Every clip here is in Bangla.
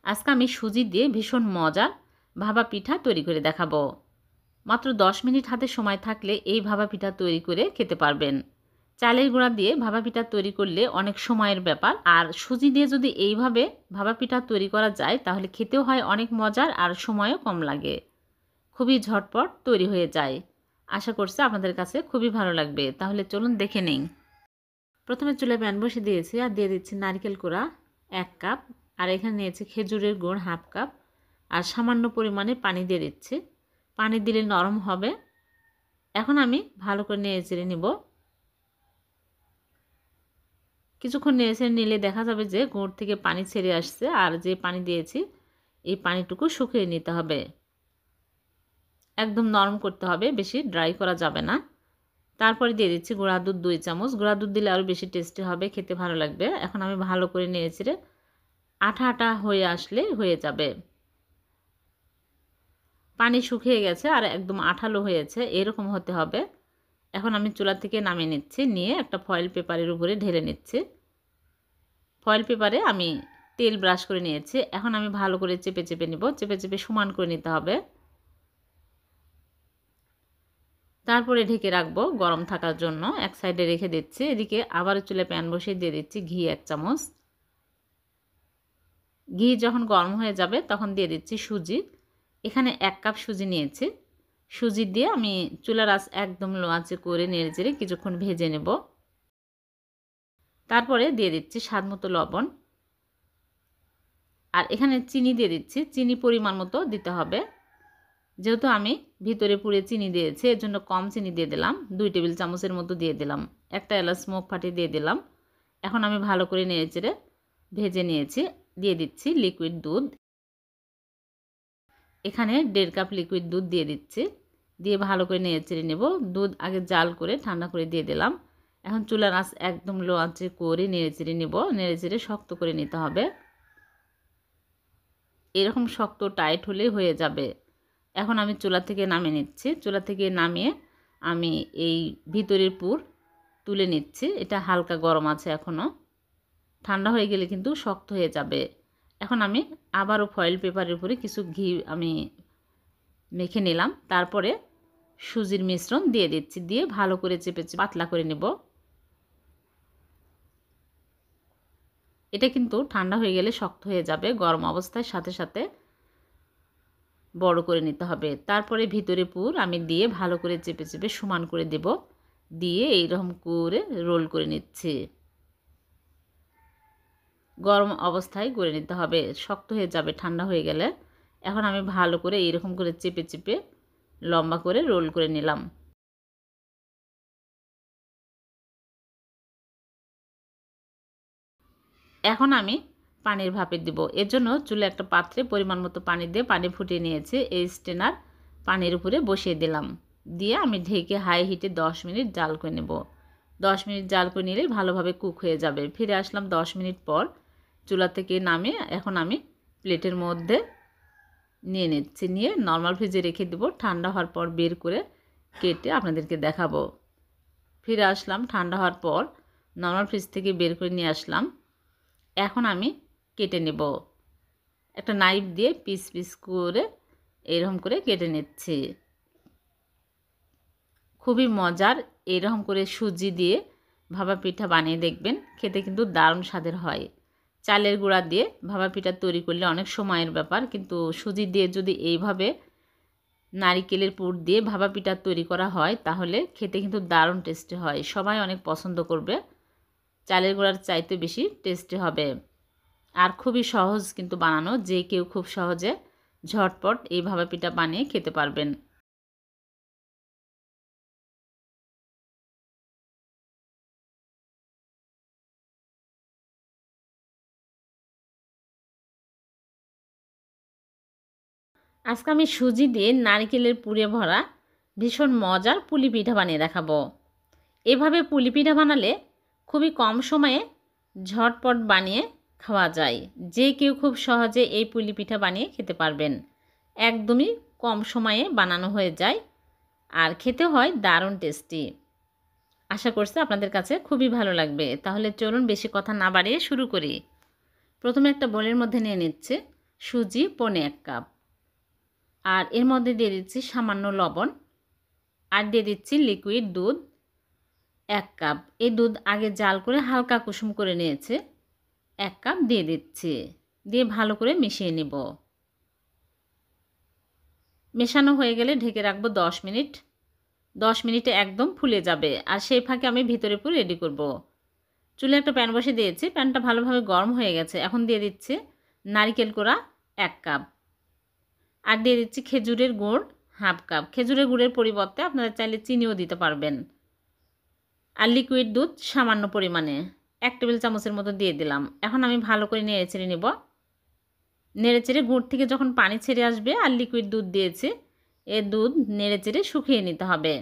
আজকে আমি সুজি দিয়ে ভীষণ মজার ভাপা পিঠা তৈরি করে দেখাবো। মাত্র 10 মিনিট হাতে সময় থাকলে এই ভাপা পিঠা তৈরি করে খেতে পারবেন। চালের গুঁড়া দিয়ে ভাপা পিঠা তৈরি করলে অনেক সময়ের ব্যাপার, আর সুজি দিয়ে যদি এইভাবে ভাপা পিঠা তৈরি করা যায় তাহলে খেতেও হয় অনেক মজার আর সময়ও কম লাগে। খুবই ঝটপট তৈরি হয়ে যায়। আশা করছি আপনাদের কাছে খুবই ভালো লাগবে। তাহলে চলুন দেখে নিই। প্রথমে চুলায় প্যান বসে দিয়েছি আর দিয়ে দিচ্ছি নারকেল কোড়া 1 কাপ, আর এখানে নিয়েছি খেজুরের গুড় 1/2 কাপ, আর সামান্য পরিমাণে পানি দিয়ে দিচ্ছি। পানি দিলে নরম হবে। এখন আমি ভালো করে নেড়েচেড়ে নিব। কিছুক্ষণ নেড়েচেড়ে নিলে দেখা যাবে যে গুড় থেকে পানি ছেড়ে আসছে, আর যে পানি দিয়েছি এই পানিটুকু শুকিয়ে নিতে হবে। একদম নরম করতে হবে, বেশি ড্রাই করা যাবে না। তারপরে দিয়ে দিচ্ছি গুঁড়া দুধ 2 চামচ। গুঁড়া দুধ দিলে আরও বেশি টেস্টি হবে, খেতে ভালো লাগবে। এখন আমি ভালো করে নেড়েচেড়ে আঠা আঠা হয়ে আসলে হয়ে যাবে। পানি শুকিয়ে গেছে আর একদম আঠালো হয়েছে, এরকম হতে হবে। এখন আমি চুলা থেকে নামিয়ে নিচ্ছি, নিয়ে একটা ফয়েল পেপারের উপরে ঢেলে নিচ্ছি। ফয়েল পেপারে আমি তেল ব্রাশ করে নিয়েছি। এখন আমি ভালো করে চেপে চেপে নিব, চেপে চেপে সমান করে নিতে হবে। তারপরে ঢেকে রাখবো গরম থাকার জন্য। এক সাইডে রেখে দিচ্ছি। এদিকে আবারও চুলায় প্যান বসিয়ে দিয়ে দিচ্ছি ঘি 1 চামচ। ঘি যখন গরম হয়ে যাবে তখন দিয়ে দিচ্ছি সুজি। এখানে 1 কাপ সুজি নিয়েছি। সুজি দিয়ে আমি চুলার আঁচ একদম লো আঁচে করে নেড়েচেড়ে কিছুক্ষণ ভেজে নেব। তারপরে দিয়ে দিচ্ছি স্বাদমতো লবণ, আর এখানে চিনি দিয়ে দিচ্ছি। চিনি পরিমাণ মতো দিতে হবে, যেহেতু আমি ভিতরে পুরে চিনি দিয়েছি এর জন্য কম চিনি দিয়ে দিলাম। 2 টেবিল চামচের মতো দিয়ে দিলাম। একটা এলাচ স্মোক ফাটিয়ে দিয়ে দিলাম। এখন আমি ভালো করে নেড়েচেড়ে ভেজে নিয়েছি। দিয়ে দিচ্ছি লিকুইড দুধ। এখানে 1.5 কাপ লিকুইড দুধ দিয়ে দিচ্ছি। দিয়ে ভালো করে নেড়েচেড়ে নেব। দুধ আগে জাল করে ঠান্ডা করে দিয়ে দিলাম। এখন চুলার আঁচ একদম লো আঁচে করে নেড়েচেড়ে নেব। নেড়েচেড়ে শক্ত করে নিতে হবে। এরকম শক্ত টাইট হলে হয়ে যাবে। এখন আমি চুলা থেকে নামিয়ে নিচ্ছি। চুলা থেকে নামিয়ে আমি এই ভিতরের পুর তুলে নিচ্ছি। এটা হালকা গরম আছে এখনও, ঠান্ডা হয়ে গেলে কিন্তু শক্ত হয়ে যাবে। এখন আমি আবারও ফয়েল পেপারের উপরে কিছু ঘি আমি মেখে নিলাম। তারপরে সুজির মিশ্রণ দিয়ে দিচ্ছি। দিয়ে ভালো করে চেপে চেপে পাতলা করে নেব। এটা কিন্তু ঠান্ডা হয়ে গেলে শক্ত হয়ে যাবে। গরম অবস্থায় সাথে সাথে বড় করে নিতে হবে। তারপরে ভিতরে পুর আমি দিয়ে ভালো করে চেপে চেপে সমান করে দেব। দিয়ে এইরকম করে রোল করে নিচ্ছি। গরম অবস্থায় করে নিতে হবে, শক্ত হয়ে যাবে ঠান্ডা হয়ে গেলে। এখন আমি ভালো করে এইরকম করে চেপে চেপে লম্বা করে রোল করে নিলাম। এখন আমি পানির ভাপে দিব। এর জন্য চুলে একটা পাত্রে পরিমাণ মতো পানি দিয়ে পানি ফুটিয়ে নিয়েছি। এই স্টেনার পানির উপরে বসিয়ে দিলাম। দিয়ে আমি ঢেকে হাই হিটে 10 মিনিট জাল করে নেব। 10 মিনিট জাল করে নিলেই ভালোভাবে কুক হয়ে যাবে। ফিরে আসলাম 10 মিনিট পর চুলা থেকে নামিয়ে। এখন আমি প্লেটের মধ্যে নিয়ে নিচ্ছি। নিয়ে নর্মাল ফ্রিজে রেখে দেবো। ঠান্ডা হওয়ার পর বের করে কেটে আপনাদেরকে দেখাবো। ফিরে আসলাম ঠান্ডা হওয়ার পর, নর্মাল ফ্রিজ থেকে বের করে নিয়ে আসলাম। এখন আমি কেটে নেব। একটা নাইফ দিয়ে পিস পিস করে এরকম করে কেটে নিচ্ছি। খুবই মজার। এরকম করে সুজি দিয়ে ভাপা পিঠা বানিয়ে দেখবেন, খেতে কিন্তু দারুণ স্বাদের হয়। চালের গুঁড়া দিয়ে ভাপা পিঠা তৈরি করলে অনেক সময়ের ব্যাপার, কিন্তু সুজি দিয়ে যদি এইভাবে নারিকেলের পুর দিয়ে ভাপা পিঠা তৈরি করা হয় তাহলে খেতে কিন্তু দারুণ টেস্টি হয়। সবাই অনেক পছন্দ করবে। চালের গুঁড়ার চাইতে বেশি টেস্টি হবে। আর খুবই সহজ কিন্তু বানানো, যে কেউ খুব সহজে ঝটপট এই ভাপা পিঠা বানিয়ে খেতে পারবেন। আজকে আমি সুজি দিয়ে নারকেলের পুরে ভরা ভীষণ মজার পুলি পিঠা বানিয়ে দেখাবো। এভাবে পুলি পিঠা বানালে খুবই কম সময়ে ঝটপট বানিয়ে খাওয়া যায়। যে কেউ খুব সহজে এই পুলি পিঠা বানিয়ে খেতে পারবেন। একদমই কম সময়ে বানানো হয়ে যায়, আর খেতে হয় দারুণ টেস্টি। আশা করছি আপনাদের কাছে খুবই ভালো লাগবে। তাহলে চলুন বেশি কথা না বাড়িয়ে শুরু করি। প্রথমে একটা বোলের মধ্যে নিয়ে নিচ্ছে সুজি 1.5 কাপ, আর এর মধ্যে দিয়ে দিচ্ছি সামান্য লবণ, আর দিয়ে দিচ্ছি লিকুইড দুধ 1 কাপ। এই দুধ আগে জাল করে হালকা কুসুম করে নিয়েছে, 1 কাপ দিয়ে দিচ্ছি। দিয়ে ভালো করে মিশিয়ে নেব। মেশানো হয়ে গেলে ঢেকে রাখবো 10 মিনিট। 10 মিনিটে একদম ফুলে যাবে। আর সেই ফাঁকে আমি ভিতরে পুর রেডি করব। চুলে একটা প্যান বসিয়ে দিয়েছি, প্যানটা ভালোভাবে গরম হয়ে গেছে। এখন দিয়ে দিচ্ছি নারকেল কোড়া 1 কাপ, আর দিয়ে দিচ্ছি খেজুরের গুড় 1/2 কাপ। খেজুরের গুড়ের পরিবর্তে আপনারা চাইলে চিনিও দিতে পারবেন। আর লিকুইড দুধ সামান্য পরিমাণে 1 টেবিল চামচের মতো দিয়ে দিলাম। এখন আমি ভালো করে নেড়েচেড়ে নেব। নেড়েচেড়ে গুড় থেকে যখন পানি ছেড়ে আসবে আর লিকুইড দুধ দিয়েছি, এই দুধ নেড়েচেড়ে শুকিয়ে নিতে হবে।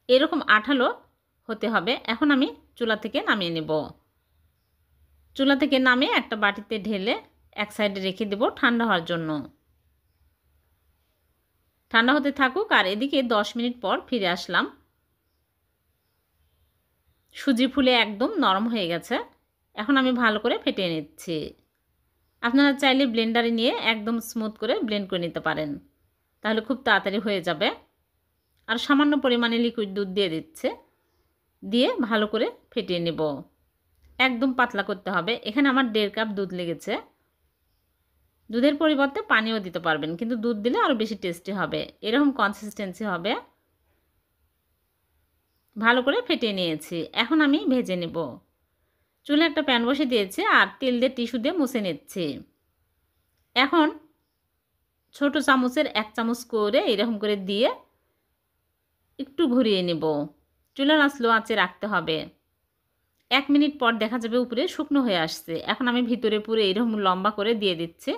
এরকম আঠালো হতে হবে। এখন আমি চুলা থেকে নামিয়ে নেব। চুলা থেকে নামিয়ে একটা বাটিতে ঢেলে এক সাইডে রেখে দেব ঠান্ডা হওয়ার জন্য। ঠান্ডা হতে থাকুক। আর এদিকে 10 মিনিট পর ফিরে আসলাম। সুজি ফুলে একদম নরম হয়ে গেছে। এখন আমি ভালো করে ফেটিয়ে নিচ্ছি। আপনারা চাইলে ব্লেন্ডারে নিয়ে একদম স্মুথ করে ব্লেন্ড করে নিতে পারেন, তাহলে খুব তাড়াতাড়ি হয়ে যাবে। আর সামান্য পরিমাণে লিকুইড দুধ দিয়ে দিচ্ছে, দিয়ে ভালো করে ফেটিয়ে নেব। একদম পাতলা করতে হবে। এখানে আমার 1.5 কাপ দুধ লেগেছে। দুধের পরিবর্তে পানিও দিতে পারবেন, কিন্তু দুধ দিলে আরও বেশি টেস্টি হবে। এরকম কনসিস্টেন্সি হবে। ভালো করে ফেটিয়ে নিয়েছি। এখন আমি ভেজে নেব। চুলে একটা প্যান বসে দিয়েছি আর তেল দিয়ে টিস্যু দিয়ে মুছে নিচ্ছি। এখন ছোট চামচের 1 চামচ করে এরকম করে দিয়ে একটু ঘুরিয়ে নেব। চুলার আঁচ লো আঁচে রাখতে হবে। 1 মিনিট পর দেখা যাবে উপরে শুকনো হয়ে আসছে। এখন আমি ভিতরে পুরো এইরকম লম্বা করে দিয়ে দিচ্ছি।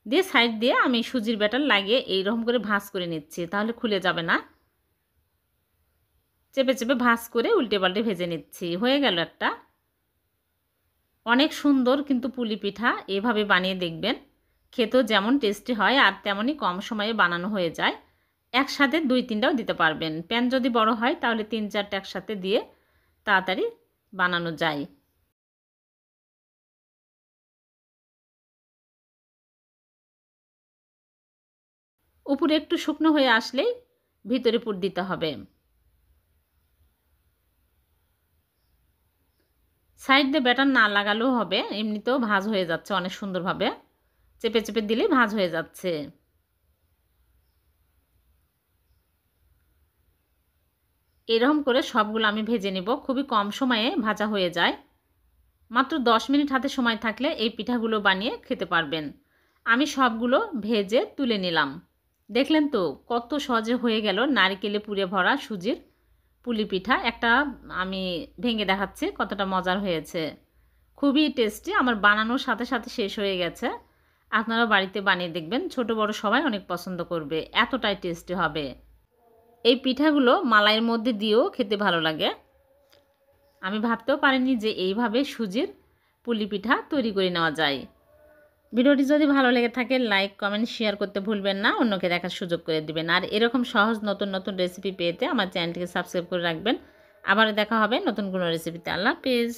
দিয়ে সাইড দিয়ে আমি সুজির ব্যাটার লাগিয়ে এইরকম করে ভাঁজ করে নিচ্ছি, তাহলে খুলে যাবে না। চেপে চেপে ভাঁজ করে উল্টে পাল্টে ভেজে নিচ্ছি। হয়ে গেল একটা। অনেক সুন্দর কিন্তু পুলি পিঠা। এভাবে বানিয়ে দেখবেন, খেতেও যেমন টেস্টি হয় আর তেমনই কম সময়ে বানানো হয়ে যায়। একসাথে 2-3টাও দিতে পারবেন। প্যান যদি বড় হয় তাহলে 3-4টা একসাথে দিয়ে তাড়াতাড়ি বানানো যায়। উপরে একটু শুকনো হয়ে আসলেই ভিতরে পুর দিতে হবে। সাইড দিয়ে ব্যাটার না লাগালেও হবে, এমনিতেও ভাঁজ হয়ে যাচ্ছে অনেক সুন্দরভাবে। চেপে চেপে দিলেই ভাঁজ হয়ে যাচ্ছে। এরকম করে সবগুলো আমি ভেজে নেব। খুবই কম সময়ে ভাজা হয়ে যায়। মাত্র 10 মিনিট হাতে সময় থাকলে এই পিঠাগুলো বানিয়ে খেতে পারবেন। আমি সবগুলো ভেজে তুলে নিলাম। দেখলেন তো কত সহজে হয়ে গেল নারকেলে পুরে ভরা সুজির পুলি পিঠা। একটা আমি ভেঙে দেখাচ্ছি কতটা মজার হয়েছে। খুবই টেস্টি। আমার বানানোর সাথে সাথে শেষ হয়ে গেছে। আপনারা বাড়িতে বানিয়ে দেখবেন, ছোট বড় সবাই অনেক পছন্দ করবে। এতটাই টেস্টি হবে। এই পিঠাগুলো মালাইয়ের মধ্যে দিয়েও খেতে ভালো লাগে। আমি ভাবতেও পারিনি যে এইভাবে সুজির পুলি পিঠা তৈরি করে নেওয়া যায়। ভিডিওটি যদি ভালো লেগে থাকে লাইক কমেন্ট শেয়ার করতে ভুলবেন না, অন্যকে দেখার সুযোগ করে দিবেন। আর এরকম সহজ নতুন নতুন রেসিপি পেতে আমার চ্যানেলটিকে সাবস্ক্রাইব করে রাখবেন। আবারও দেখা হবে নতুন কোনো রেসিপিতে। আল্লাহ হাফেজ।